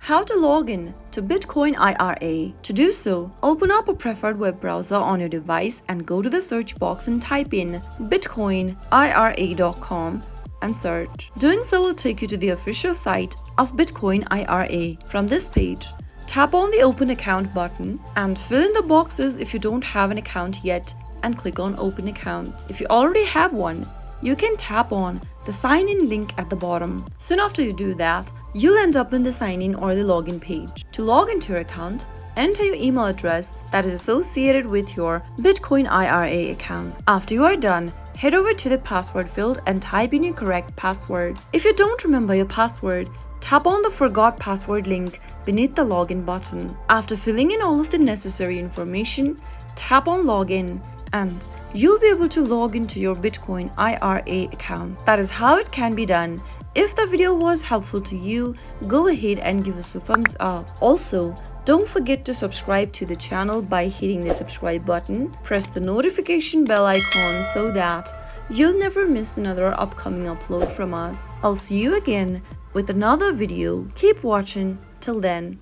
How to log in to Bitcoin IRA. To do so, open up a preferred web browser on your device and go to the search box and type in bitcoinira.com and search. Doing so will take you to the official site of Bitcoin IRA. From this page, tap on the Open Account button and fill in the boxes if you don't have an account yet and click on Open Account. If you already have one, you can tap on the sign in link at the bottom. Soon after you do that, you'll end up in the sign in or the login page. To log into your account, enter your email address that is associated with your Bitcoin IRA account. After you are done, head over to the password field and type in your correct password. If you don't remember your password, tap on the Forgot Password link beneath the login button. After filling in all of the necessary information, tap on Login and you'll be able to log into your Bitcoin IRA account. That is how it can be done. If the video was helpful to you, go ahead and give us a thumbs up. Also, don't forget to subscribe to the channel by hitting the subscribe button. Press the notification bell icon so that you'll never miss another upcoming upload from us. I'll see you again with another video. Keep watching. Till then.